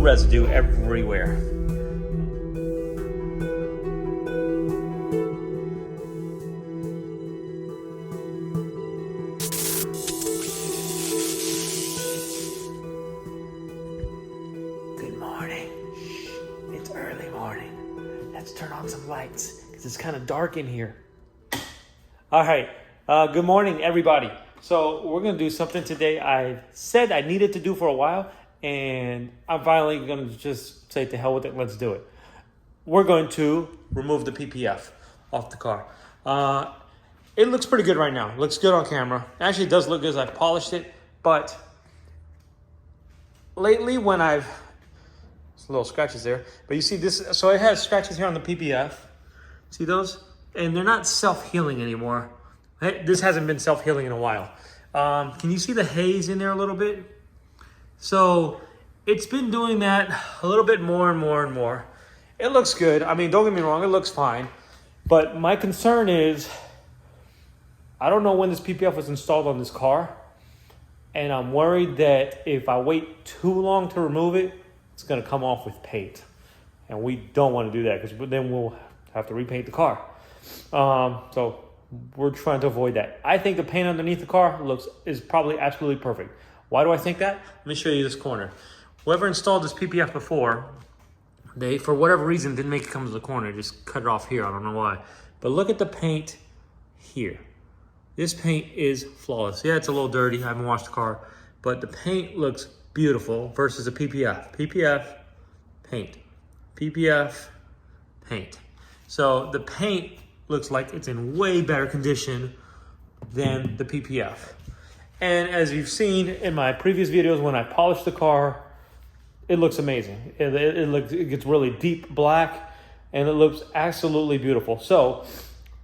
residue everywhere. Good morning. It's early morning. Let's turn on some lights because it's kind of dark in here. All right. Good morning, everybody. So we're going to do something today I said I needed to do for a while, and I'm finally going to just say to hell with it. Let's do it. We're going to remove the PPF off the car. It looks pretty good right now. It looks good on camera. Actually, it does look good as I've polished it, but lately when there's little scratches there, but you see this, so it has scratches here on the PPF. See those? And they're not self-healing anymore. This hasn't been self-healing in a while. Can you see the haze in there a little bit? So it's been doing that a little bit more and more and more. It looks good. I mean, don't get me wrong, it looks fine. But my concern is, I don't know when this PPF was installed on this car. And I'm worried that if I wait too long to remove it, it's going to come off with paint. And we don't want to do that because then we'll have to repaint the car. So we're trying to avoid that. I think the paint underneath the car is probably absolutely perfect. Why do I think that? Let me show you this corner. Whoever installed this PPF before, they, for whatever reason, didn't make it come to the corner. Just cut it off here. I don't know why. But look at the paint here. This paint is flawless. Yeah, it's a little dirty. I haven't washed the car. But the paint looks beautiful versus the PPF. PPF, paint. PPF, paint. So the paint looks like it's in way better condition than the PPF. And as you've seen in my previous videos, when I polished the car, it looks amazing. It gets really deep black, and it looks absolutely beautiful. So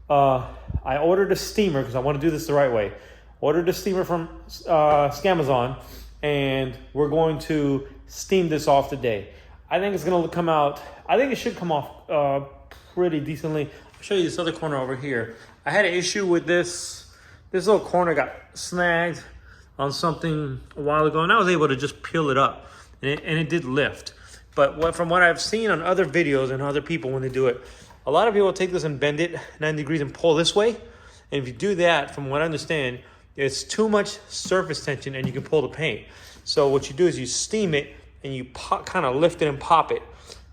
I ordered a steamer because I want to do this the right way. Ordered a steamer from Scamazon, and we're going to steam this off today. I think it's going to come out, I think it should come off pretty decently. I'll show you this other corner over here. I had an issue with this little corner got snagged on something a while ago, and I was able to just peel it up, and it did lift. But from what I've seen on other videos and other people when they do it, a lot of people take this and bend it 90 degrees and pull this way. And if you do that, from what I understand, it's too much surface tension and you can pull the paint. So what you do is you steam it and you kind of lift it and pop it.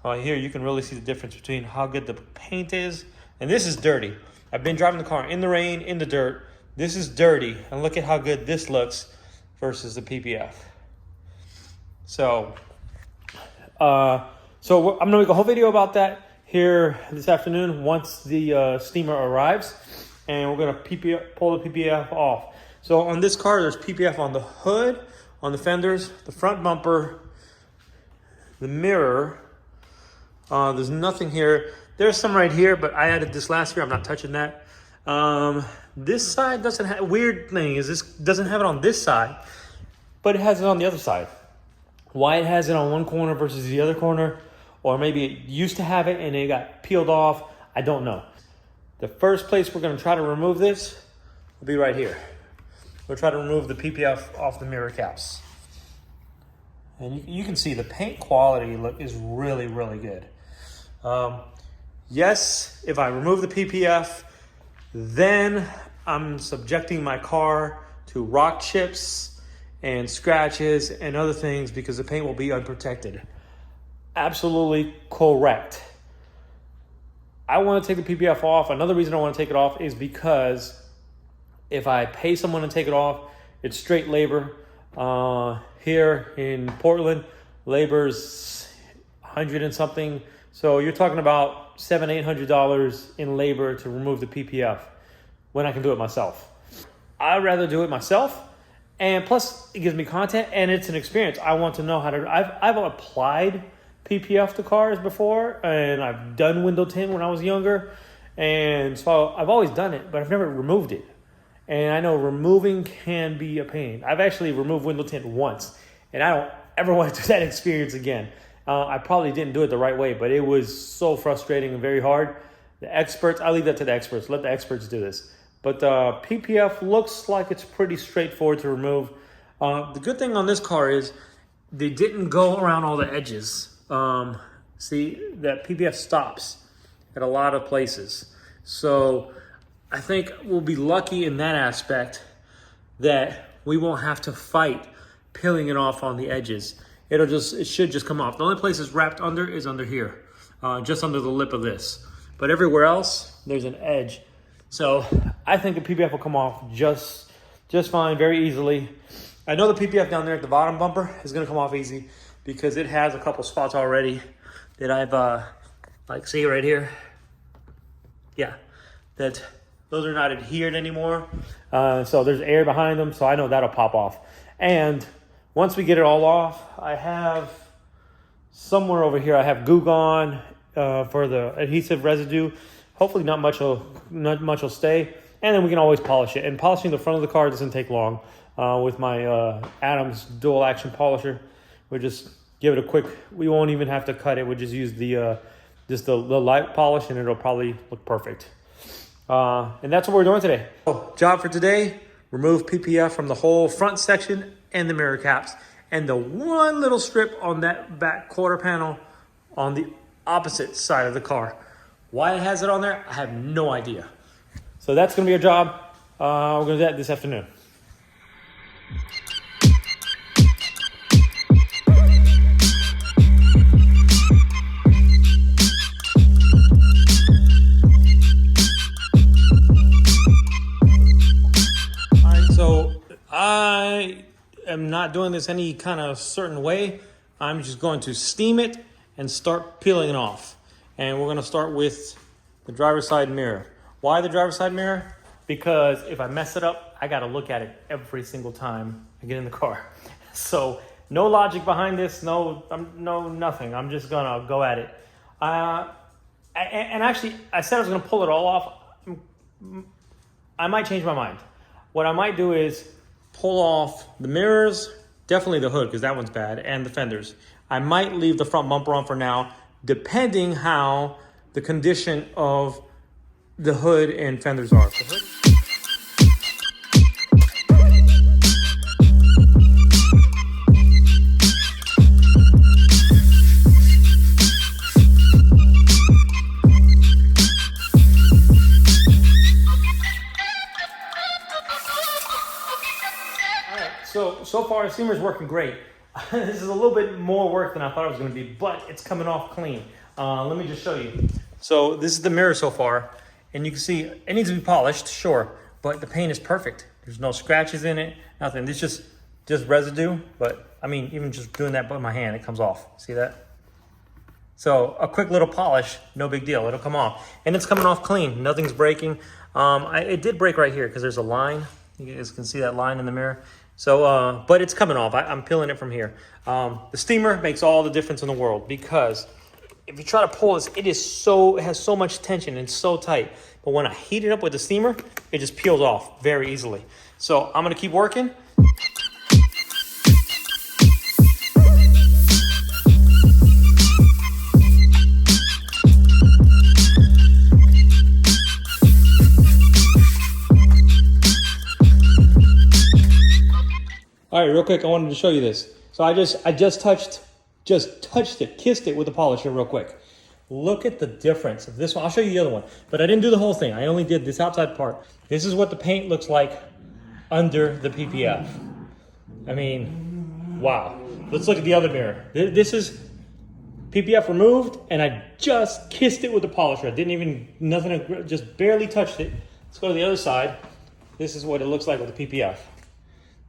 Here you can really see the difference between how good the paint is. And this is dirty. I've been driving the car in the rain, in the dirt. This is dirty. And look at how good this looks versus the PPF. So I'm going to make a whole video about that here this afternoon once the steamer arrives. And we're going to pull the PPF off. So on this car, there's PPF on the hood, on the fenders, the front bumper, the mirror. There's nothing here. There's some right here, but I added this last year. I'm not touching that. This side doesn't have, weird thing is this doesn't have it on this side, but it has it on the other side. Why it has it on one corner versus the other corner, or maybe it used to have it and it got peeled off, I don't know. The first place we're going to try to remove this will be right here. We'll try to remove the PPF off the mirror caps. And you can see the paint quality is really, really good. Yes, if I remove the PPF, then I'm subjecting my car to rock chips and scratches and other things because the paint will be unprotected. Absolutely correct. I want to take the PPF off. Another reason I want to take it off is because if I pay someone to take it off, it's straight labor. Here in Portland, labor's $100 and something. So you're talking about $700-800 in labor to remove the PPF when I can do it myself. I'd rather do it myself, and plus it gives me content and it's an experience. I want to know how to. I've applied PPF to cars before, and I've done window tint when I was younger, and so I've always done it, but I've never removed it. And I know removing can be a pain. I've actually removed window tint once, and I don't ever want to do that experience again. I probably didn't do it the right way, but it was so frustrating and very hard. The experts, I leave that to the experts. Let the experts do this. But PPF looks like it's pretty straightforward to remove. The good thing on this car is they didn't go around all the edges. See, that PPF stops at a lot of places. So I think we'll be lucky in that aspect that we won't have to fight peeling it off on the edges. It should just come off. The only place it's wrapped under is under here, just under the lip of this. But everywhere else, there's an edge. So I think the PPF will come off just fine, very easily. I know the PPF down there at the bottom bumper is gonna come off easy because it has a couple spots already that I've, like see right here? Yeah, that those are not adhered anymore. So there's air behind them, so I know that'll pop off. And once we get it all off, I have somewhere over here, I have Goo Gone for the adhesive residue. Hopefully not much will stay. And then we can always polish it. And polishing the front of the car doesn't take long with my Adams dual action polisher. We'll just give it a quick, we won't even have to cut it. We'll just use the light polish and it'll probably look perfect. And that's what we're doing today. So, job for today, remove PPF from the whole front section and the mirror caps. And the one little strip on that back quarter panel on the opposite side of the car. Why it has it on there, I have no idea. So that's gonna be our job. We're gonna do that this afternoon. All right, so I am not doing this any kind of certain way. I'm just going to steam it and start peeling it off. And we're gonna start with the driver's side mirror. Why the driver's side mirror? Because if I mess it up, I gotta look at it every single time I get in the car. So no logic behind this, no nothing. I'm just gonna go at it. And actually, I said I was gonna pull it all off. I might change my mind. What I might do is pull off the mirrors, definitely the hood, because that one's bad, and the fenders. I might leave the front bumper on for now, depending how the condition of the hood and fenders are. The hood. All right, so far the steamer's working great. This is a little bit more work than I thought it was going to be, but it's coming off clean. Let me just show you. So this is the mirror so far, and you can see it needs to be polished, sure, but the paint is perfect. There's no scratches in it, nothing. It's just residue, but I mean, even just doing that with my hand, it comes off. See that? So a quick little polish, no big deal. It'll come off, and it's coming off clean. Nothing's breaking. It did break right here because there's a line. You guys can see that line in the mirror. So, but it's coming off. I'm peeling it from here. The steamer makes all the difference in the world because if you try to pull this, it has so much tension and it's so tight. But when I heat it up with the steamer, it just peels off very easily. So I'm gonna keep working. All right, real quick, I wanted to show you this. So I just touched it, kissed it with the polisher real quick. Look at the difference of this one. I'll show you the other one, but I didn't do the whole thing. I only did this outside part. This is what the paint looks like under the PPF. I mean, wow. Let's look at the other mirror. This is PPF removed, and I just kissed it with the polisher. I didn't even, nothing, just barely touched it. Let's go to the other side. This is what it looks like with the PPF.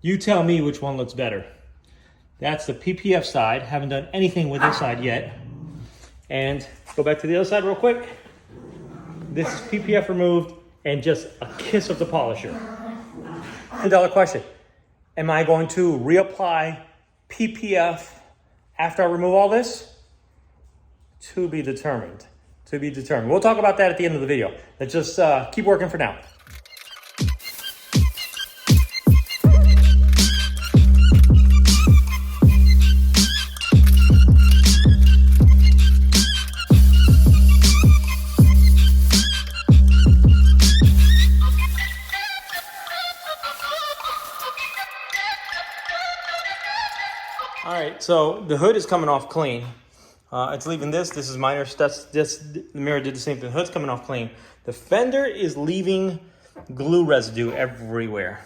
You tell me which one looks better. That's the PPF side. Haven't done anything with this side yet. And go back to the other side real quick. This is PPF removed and just a kiss of the polisher. $100 question. Am I going to reapply PPF after I remove all this? To be determined. To be determined. We'll talk about that at the end of the video. Let's just keep working for now. All right, right, so the hood is coming off clean. It's leaving this. This is minor. The mirror did the same thing. The hood's coming off clean. The fender is leaving glue residue everywhere.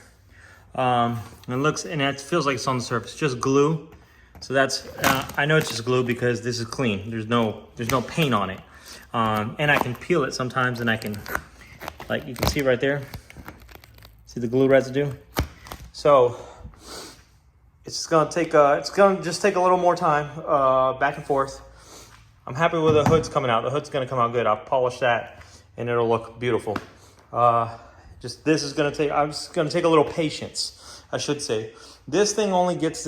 And it feels like it's on the surface, just glue. So that's, I know it's just glue because this is clean. There's no paint on it. And I can peel it sometimes, and I can, like you can see right there, see the glue residue? So it's gonna just take a little more time, back and forth. I'm happy with the hood's coming out. The hood's gonna come out good. I'll polish that and it'll look beautiful. This is gonna take a little patience, I should say. This steamer only gets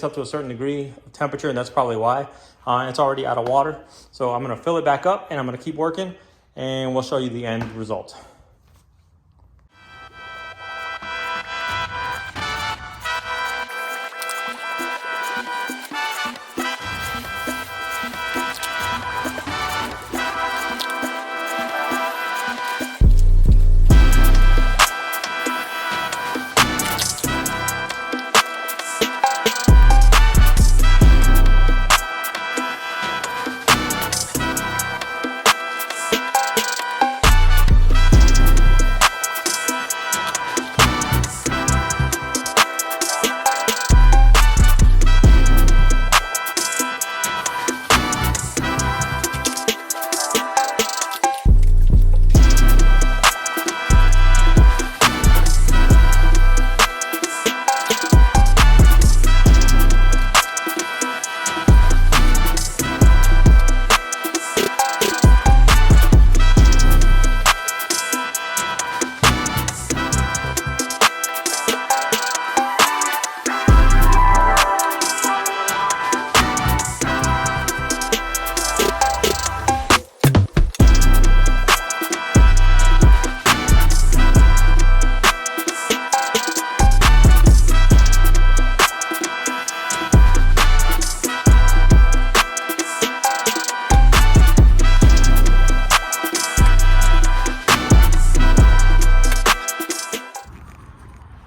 up to a certain degree of temperature, and that's probably why. It's already out of water. So I'm gonna fill it back up and I'm gonna keep working, and we'll show you the end result.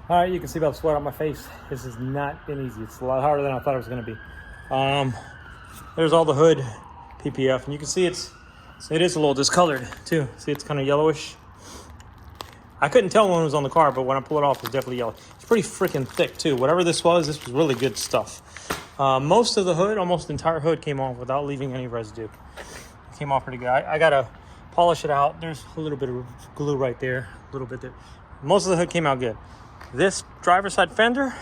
All right, you can see about the sweat on my face. This has not been easy. It's a lot harder than I thought it was gonna be. There's all the hood PPF, and you can see it is a little discolored too. See, it's kind of yellowish. I couldn't tell when it was on the car, but when I pull it off, it's definitely yellow. It's pretty freaking thick too. Whatever this was really good stuff. Most of the hood, almost the entire hood came off without leaving any residue. It came off pretty good. I gotta polish it out. There's a little bit of glue right there, a little bit there. Most of the hood came out good. This driver's side fender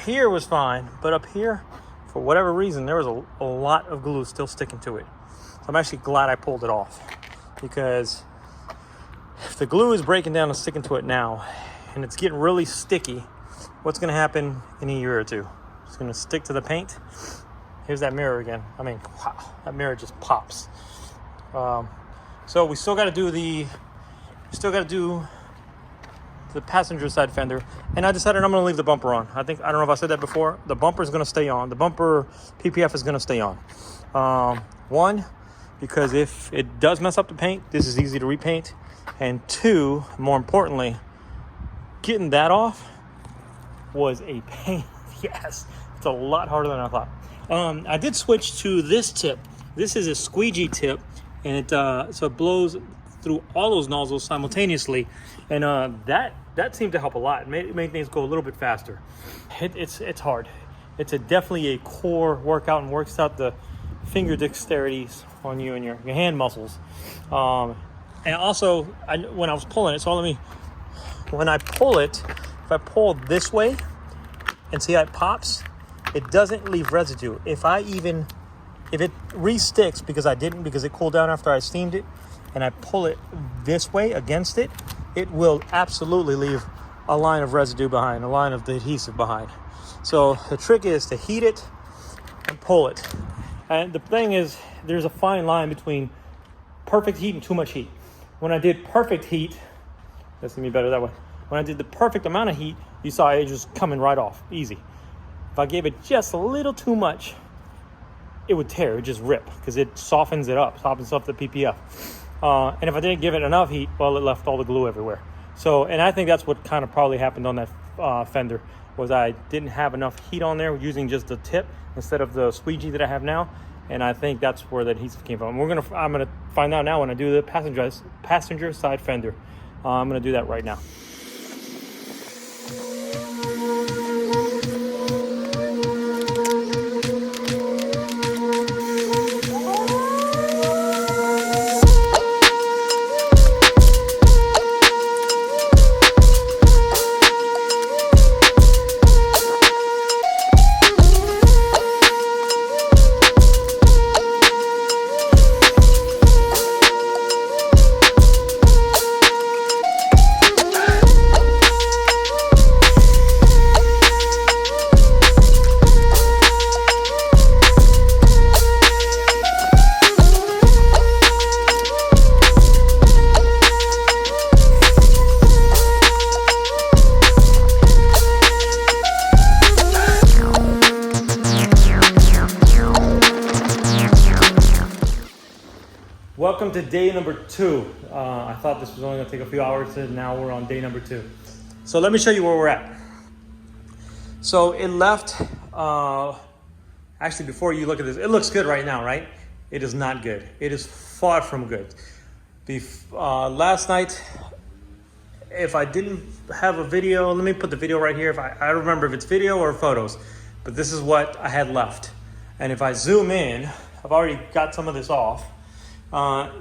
here was fine, but up here, for whatever reason, there was a lot of glue still sticking to it. So I'm actually glad I pulled it off, because if the glue is breaking down and sticking to it now, and it's getting really sticky, what's gonna happen in a year or two? It's gonna stick to the paint. Here's that mirror again. I mean, wow, that mirror just pops. So we still gotta do the passenger side fender, and I decided I'm going to leave the bumper on. I don't know if I said that before. The bumper is going to stay on. The bumper PPF is going to stay on. One, because if it does mess up the paint, this is easy to repaint. And two, more importantly, getting that off was a pain. Yes, it's a lot harder than I thought. I did switch to this tip. This is a squeegee tip, and it so it blows through all those nozzles simultaneously, and that seemed to help a lot. It made things go a little bit faster. It's hard. It's definitely a core workout, and works out the finger dexterities on you and your hand muscles. And also, when I was pulling it, when I pull it, if I pull this way and see how it pops, it doesn't leave residue. If it re-sticks because it cooled down after I steamed it, and I pull it this way against it, it will absolutely leave a line of residue behind, a line of the adhesive behind. So the trick is to heat it and pull it. And the thing is, there's a fine line between perfect heat and too much heat. When I did perfect heat, that's gonna be better that way. When I did the perfect amount of heat, you saw it just coming right off, easy. If I gave it just a little too much, it would tear, it would just rip, because it softens it up, softens up the PPF. And if I didn't give it enough heat, well, it left all the glue everywhere. So, and I think that's what kind of probably happened on that fender. was I didn't have enough heat on there using just the tip instead of the squeegee that I have now. And I think that's where that adhesive came from. I'm gonna find out now when I do the passenger side fender. I'm gonna do that right now. Welcome to day number 2. I thought this was only gonna take a few hours, and now we're on day number 2. So let me show you where we're at. So it left, actually before you look at this, it looks good right now, right? It is not good. It is far from good. Last night, if I didn't have a video, let me put the video right here. I don't remember if it's video or photos, but this is what I had left. And if I zoom in, I've already got some of this off.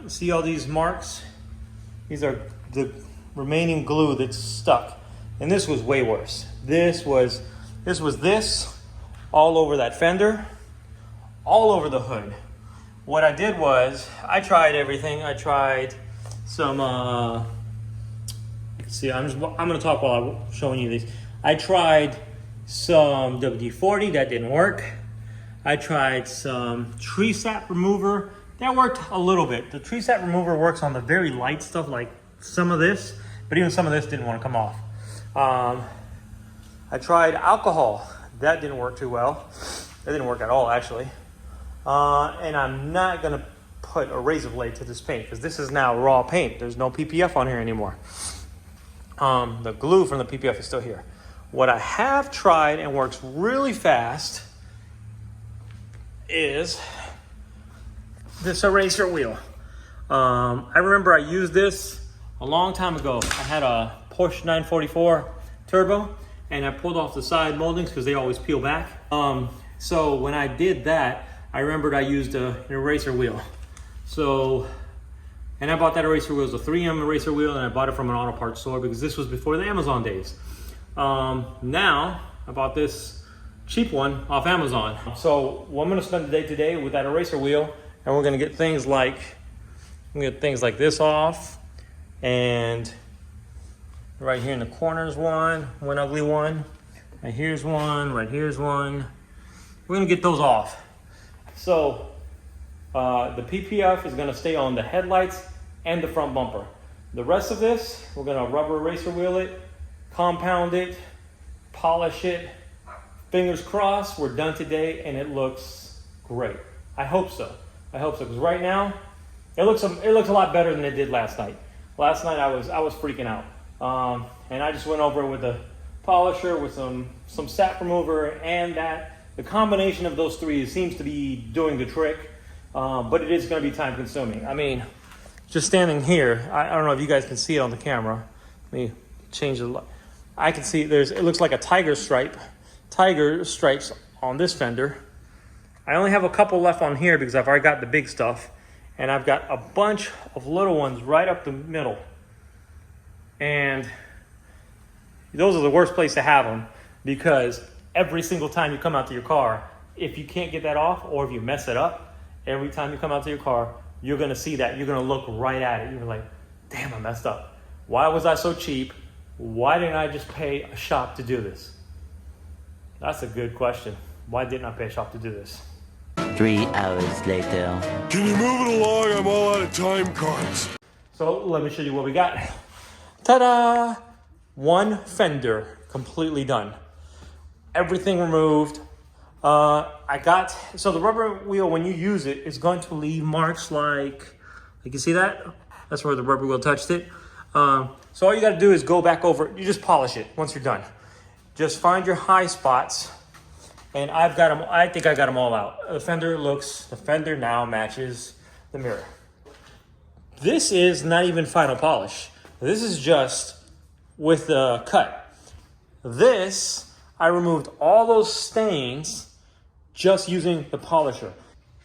See all these marks? These are the remaining glue that's stuck. And this was way worse. This was this all over that fender, all over the hood. What I did was, I tried everything. I tried some, you can see, I'm gonna talk while I'm showing you these. I tried some WD-40, that didn't work. I tried some tree sap remover. That worked a little bit. The tree sap remover works on the very light stuff like some of this, but even some of this didn't want to come off. I tried alcohol. That didn't work too well. That didn't work at all, actually. And I'm not gonna put a razor blade to this paint because this is now raw paint. There's no PPF on here anymore. The glue from the PPF is still here. What I have tried and works really fast is this eraser wheel. I remember I used this a long time ago. I had a Porsche 944 turbo and I pulled off the side moldings because they always peel back. So when I did that, I remembered I used an eraser wheel. So, and I bought that eraser wheel, it was a 3M eraser wheel, and I bought it from an auto parts store because this was before the Amazon days. Now, I bought this cheap one off Amazon. So well, I'm gonna spend the day today with that eraser wheel, and we're gonna get things like, this off, and right here in the corners one ugly one, right here's one, right here's one. We're gonna get those off. So the PPF is gonna stay on the headlights and the front bumper. The rest of this, we're gonna rubber eraser wheel it, compound it, polish it. Fingers crossed, we're done today and it looks great. I hope so. Because right now, it looks a lot better than it did last night. Last night I was freaking out. And I just went over it with a polisher, with some sap remover, and the combination of those three seems to be doing the trick. But it is gonna be time consuming. I mean, just standing here, I don't know if you guys can see it on the camera. Let me change the light. I can see it looks like a tiger stripes on this fender. I only have a couple left on here because I've already got the big stuff, and I've got a bunch of little ones right up the middle. And those are the worst place to have them because every single time you come out to your car, if you can't get that off or if you mess it up, every time you come out to your car, you're gonna see that. You're gonna look right at it. You're like, damn, I messed up. Why was I so cheap? Why didn't I just pay a shop to do this? That's a good question. Why didn't I pay a shop to do this? 3 hours later. Can you move it along? I'm all out of time cards. So let me show you what we got. Ta-da! One fender completely done. Everything removed. So the rubber wheel, when you use it, is going to leave marks like you see that? That's where the rubber wheel touched it. So all you gotta do is go back over, you just polish it once you're done. just find your high spots. And I've got them, I think I got them all out. The fender now matches the mirror. This is not even final polish. This is just with the cut. This, I removed all those stains just using the polisher.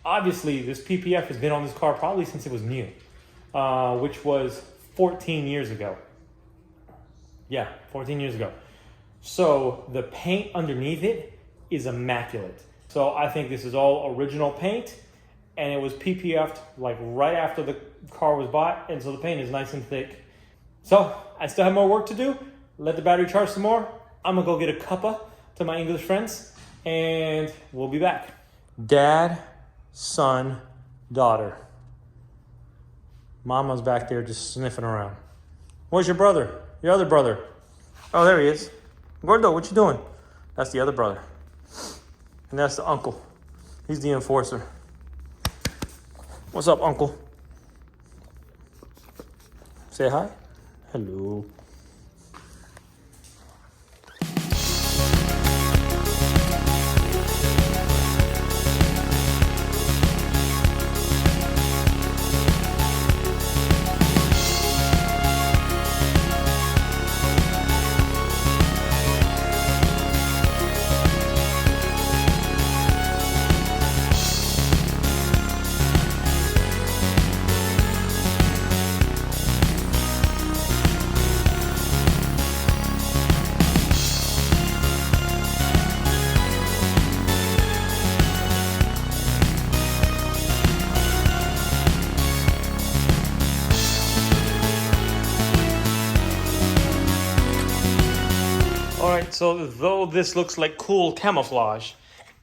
Obviously, this PPF has been on this car probably since it was new, which was 14 years ago. Yeah, 14 years ago. So the paint underneath it is immaculate. So I think this is all original paint, and it was PPF'd like right after the car was bought, and so the paint is nice and thick. So I still have more work to do. Let the battery charge some more. I'm gonna go get a cuppa to my English friends, and we'll be back. Dad, son, daughter. Mama's back there just sniffing around. Where's your brother? Your other brother? Oh, there he is. Gordo, what you doing? That's the other brother. And that's the uncle. He's the enforcer. What's up, uncle? Say hi. Hello. Alright, so though this looks like cool camouflage,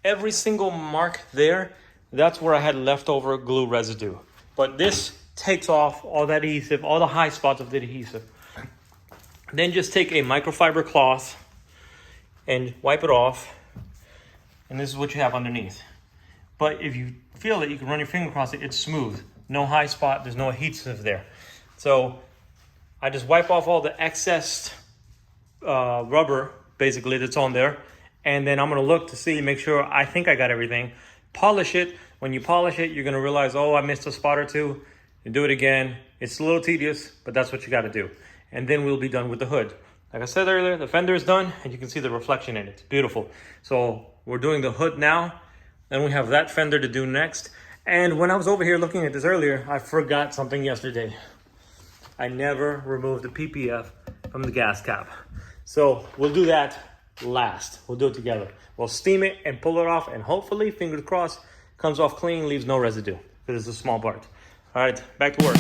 every single mark there, that's where I had leftover glue residue. But this takes off all that adhesive, all the high spots of the adhesive. Then just take a microfiber cloth and wipe it off. And this is what you have underneath. But if you feel it, you can run your finger across it, it's smooth. No high spot, there's no adhesive there. So I just wipe off all the excess rubber basically that's on there, and then I'm gonna look to see, make sure I think I got everything. Polish it. When you polish it, you're gonna realize, oh, I missed a spot or two. You do it again. It's a little tedious, but that's what you got to do. And then we'll be done with the hood. Like I said earlier, the fender is done, and you can see the reflection in it. It's beautiful. So we're doing the hood now, and we have that fender to do next. And when I was over here looking at this earlier, I forgot something yesterday. I never removed the PPF from the gas cap. So we'll do that last. We'll do it together. We'll steam it and pull it off, and hopefully, fingers crossed, comes off clean, leaves no residue, because it's a small part. All right, back to work.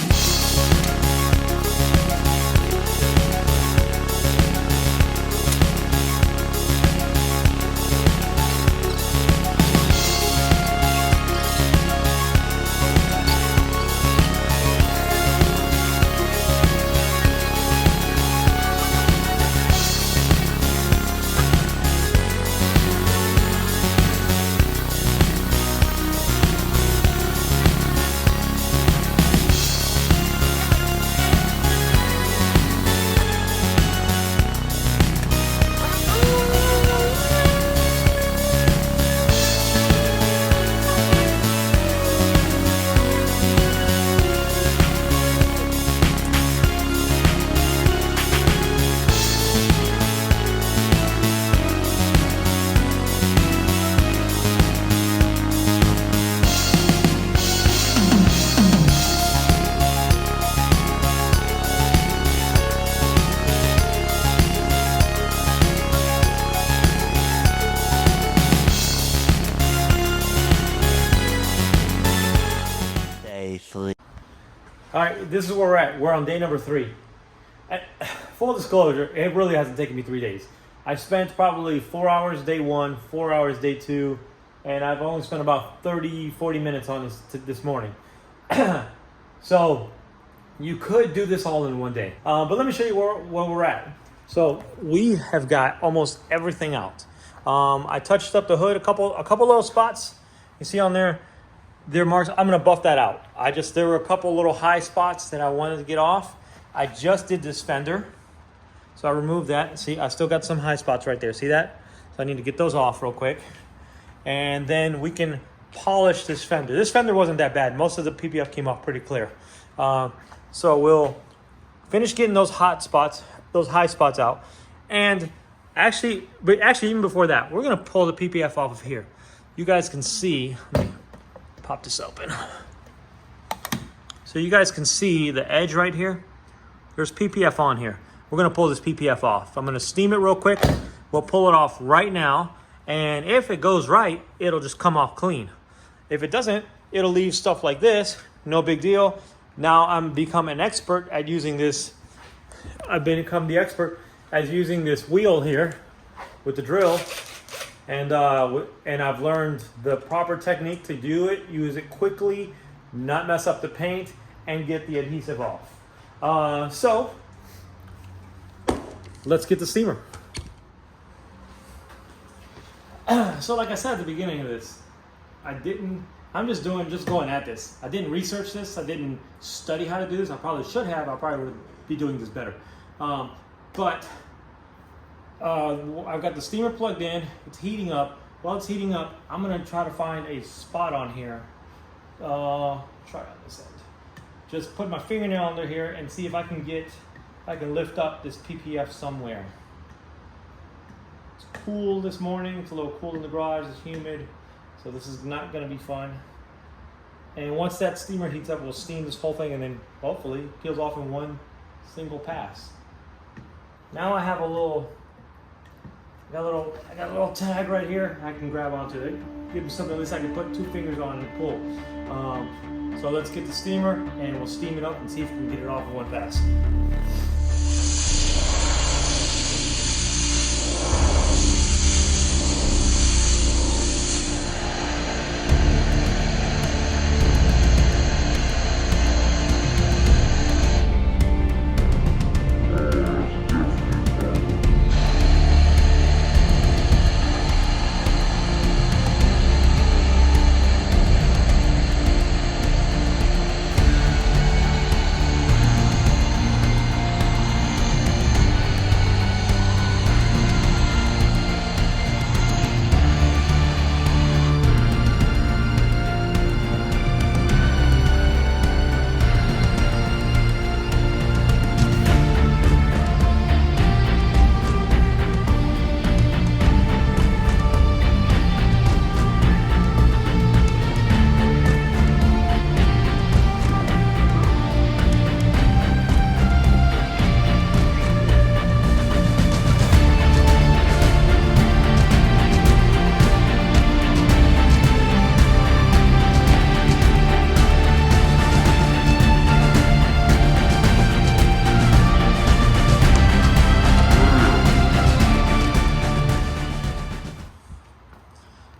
All right, this is where we're at. We're on day number 3. Full disclosure, it really hasn't taken me 3 days. I spent probably 4 hours day 1, 4 hours day 2, and I've only spent about 30-40 minutes on this morning. So you could do this all in one day. But let me show you where we're at. So we have got almost everything out. I touched up the hood, a couple little spots. You see on there, they're marks. I'm gonna buff that out. There were a couple little high spots that I wanted to get off. I just did this fender. So I removed that. See, I still got some high spots right there. See that? So I need to get those off real quick. And then we can polish this fender. This fender wasn't that bad. Most of the PPF came off pretty clear. So we'll finish getting those hot spots, those high spots out. And actually, even before that, we're gonna pull the PPF off of here. You guys can see, let me pop this open. So you guys can see the edge right here. There's PPF on here. We're gonna pull this PPF off. I'm gonna steam it real quick. We'll pull it off right now. And if it goes right, it'll just come off clean. If it doesn't, it'll leave stuff like this. No big deal. Now I'm become an expert at using this. I've become the expert at using this wheel here with the drill. And I've learned the proper technique to do it. Use it quickly, not mess up the paint, and get the adhesive off. So let's get the steamer. So like I said at the beginning of this, I'm just going at this. I didn't research this. I didn't study how to do this. I probably should have. I probably would be doing this better. But I've got the steamer plugged in. It's heating up. While it's heating up, I'm gonna try to find a spot on here. Try on this end. Just put my fingernail under here and see if I can lift up this PPF somewhere. It's cool this morning. It's a little cool in the garage. It's humid. So this is not going to be fun. And once that steamer heats up, we'll steam this whole thing and then hopefully peels off in one single pass. Now I have I got a little tag right here. I can grab onto it. Give me something at least I can put 2 fingers on and pull. So let's get the steamer and we'll steam it up and see if we can get it off in one pass.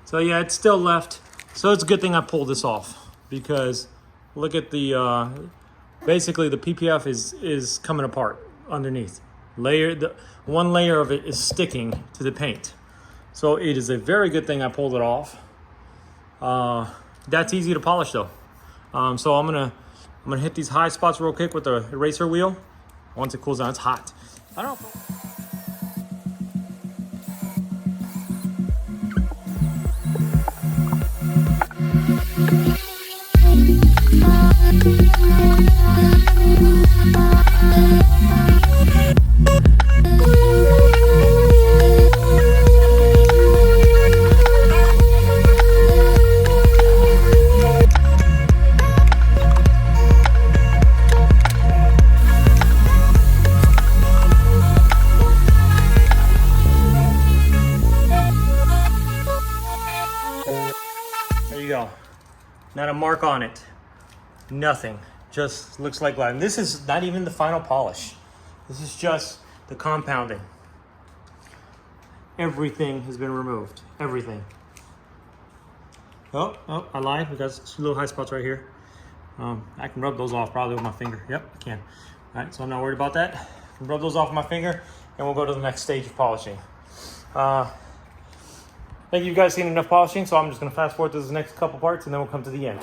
So yeah, it's still left. So it's a good thing I pulled this off because look at the, basically the PPF is coming apart underneath. One layer of it is sticking to the paint. So it is a very good thing I pulled it off. That's easy to polish though. So I'm gonna hit these high spots real quick with the eraser wheel. Once it cools down, it's hot. I don't know. Not a mark on it. Nothing. Just looks like glass. And this is not even the final polish. This is just the compounding. Everything has been removed. Everything. Oh, I lied. We got some little high spots right here. I can rub those off probably with my finger. Yep, I can. All right, so I'm not worried about that. I can rub those off with my finger, and we'll go to the next stage of polishing. Thank you guys seen enough polishing, so I'm just gonna fast forward to the next couple parts and then we'll come to the end.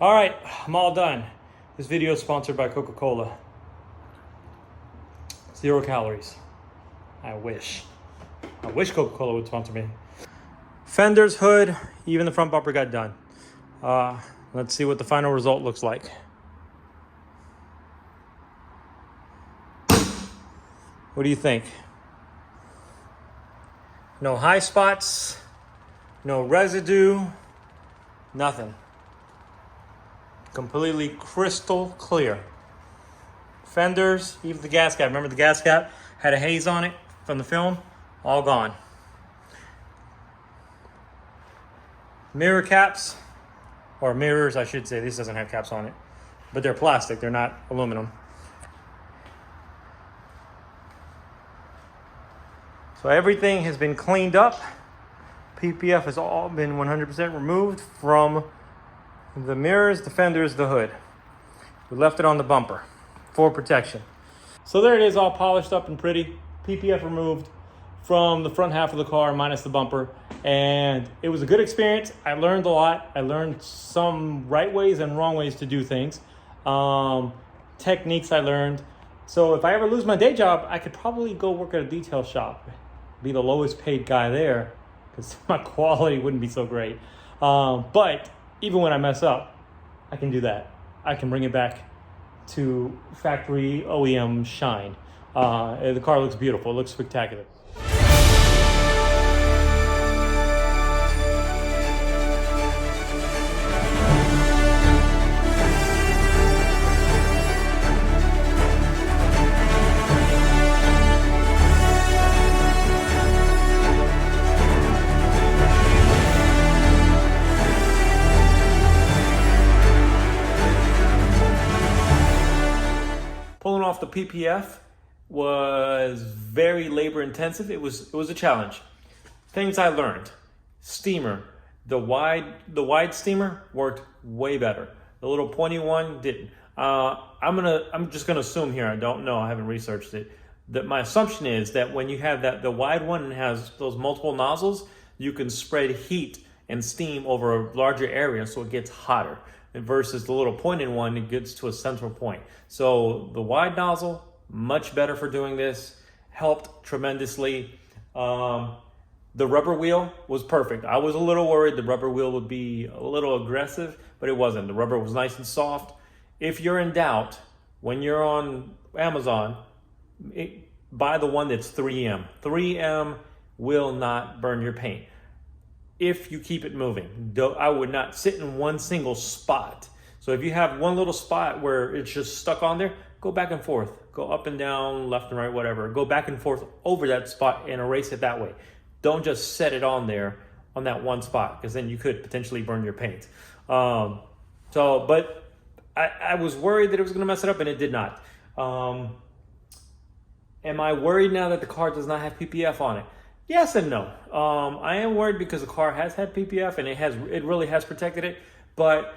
All right, I'm all done. This video is sponsored by Coca-Cola. 0 calories. I wish Coca-Cola would sponsor me. Fenders, hood, even the front bumper got done. Let's see what the final result looks like. What do you think? No high spots, no residue, nothing. Completely crystal clear. Fenders, even the gas cap. Remember the gas cap had a haze on it from the film? All gone. Mirror caps, or mirrors I should say, this doesn't have caps on it, but they're plastic, they're not aluminum. So everything has been cleaned up. PPF has all been 100% removed from the mirrors, the fenders, the hood. We left it on the bumper for protection. So there it is, all polished up and pretty. PPF removed from the front half of the car minus the bumper. And it was a good experience. I learned a lot. I learned some right ways and wrong ways to do things. Techniques I learned. So if I ever lose my day job, I could probably go work at a detail shop. Be the lowest paid guy there because my quality wouldn't be so great. But even when I mess up, I can do that. I can bring it back to factory OEM shine. The car looks beautiful. It looks spectacular. Pulling off the PPF was very labor intensive. It was a challenge. Things I learned: steamer, the wide steamer worked way better. The little pointy one didn't. I'm just gonna assume here. I don't know. I haven't researched it. That my assumption is that when you have the wide one and has those multiple nozzles, you can spread heat and steam over a larger area, so it gets hotter. And versus the little pointed one, it gets to a central point. So the wide nozzle, much better for doing this, helped tremendously. The rubber wheel was perfect. I was a little worried the rubber wheel would be a little aggressive, but it wasn't. The rubber was nice and soft. If you're in doubt, when you're on Amazon, buy the one that's 3M. 3M will not burn your paint if you keep it moving. I would not sit in one single spot. So if you have one little spot where it's just stuck on there, go back and forth. Go up and down, left and right, whatever. Go back and forth over that spot and erase it that way. Don't just set it on there on that one spot, because then you could potentially burn your paint. But I was worried that it was gonna mess it up, and it did not. Am I worried now that the car does not have PPF on it? Yes and no. I am worried because the car has had PPF and it really has protected it, but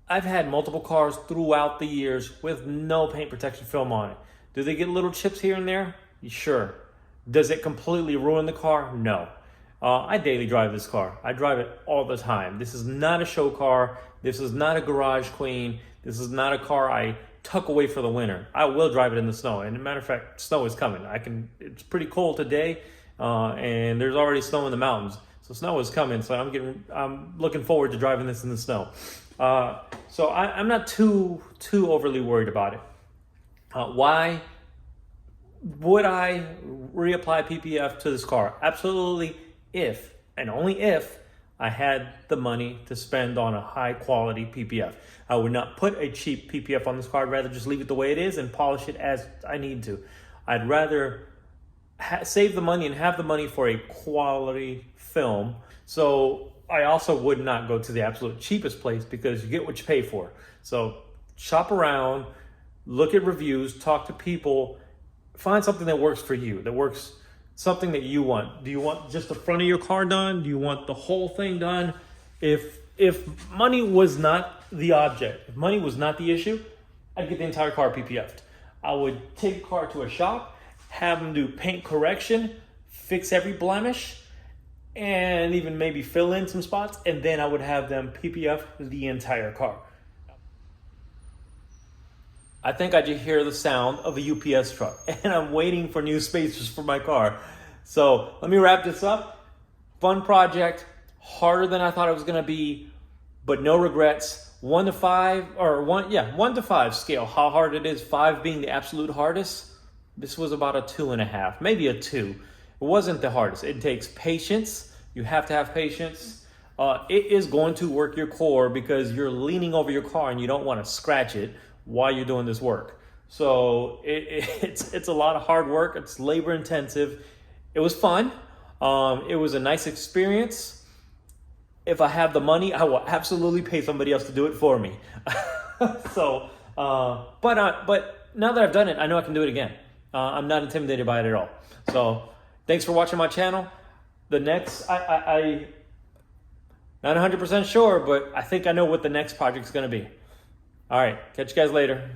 I've had multiple cars throughout the years with no paint protection film on it. Do they get little chips here and there? Sure. Does it completely ruin the car? No. I daily drive this car. I drive it all the time. This is not a show car. This is not a garage queen. This is not a car I tuck away for the winter. I will drive it in the snow. And as a matter of fact, snow is coming. It's pretty cold today. And there's already snow in the mountains, so snow is coming. So I'm looking forward to driving this in the snow. So I'm not too overly worried about it. Why would I reapply PPF to this car? Absolutely, if and only if I had the money to spend on a high quality PPF. I would not put a cheap PPF on this car. I'd rather just leave it the way it is and polish it as I need to. I'd rather save the money and have the money for a quality film. So I also would not go to the absolute cheapest place, because you get what you pay for. So shop around, look at reviews, talk to people, find something that works for you, something that you want. Do you want just the front of your car done? Do you want the whole thing done? If money was not the object, if money was not the issue, I'd get the entire car PPF'd. I would take the car to a shop, have them do paint correction, fix every blemish, and even maybe fill in some spots, and then I would have them PPF the entire car. I think I just hear the sound of a UPS truck, and I'm waiting for new spacers for my car. So let me wrap this up. Fun project, harder than I thought it was gonna be, but no regrets. 1 to 5, or 1 to 5 scale, how hard it is, 5 being the absolute hardest. This was about a 2.5, maybe a 2. It wasn't the hardest. It takes patience. You have to have patience. It is going to work your core because you're leaning over your car and you don't want to scratch it while you're doing this work. So it's a lot of hard work. It's labor intensive. It was fun. It was a nice experience. If I have the money, I will absolutely pay somebody else to do it for me. So, but now that I've done it, I know I can do it again. I'm not intimidated by it at all. So thanks for watching my channel. The next, I not 100% sure, but I think I know what the next project's gonna be. All right, catch you guys later.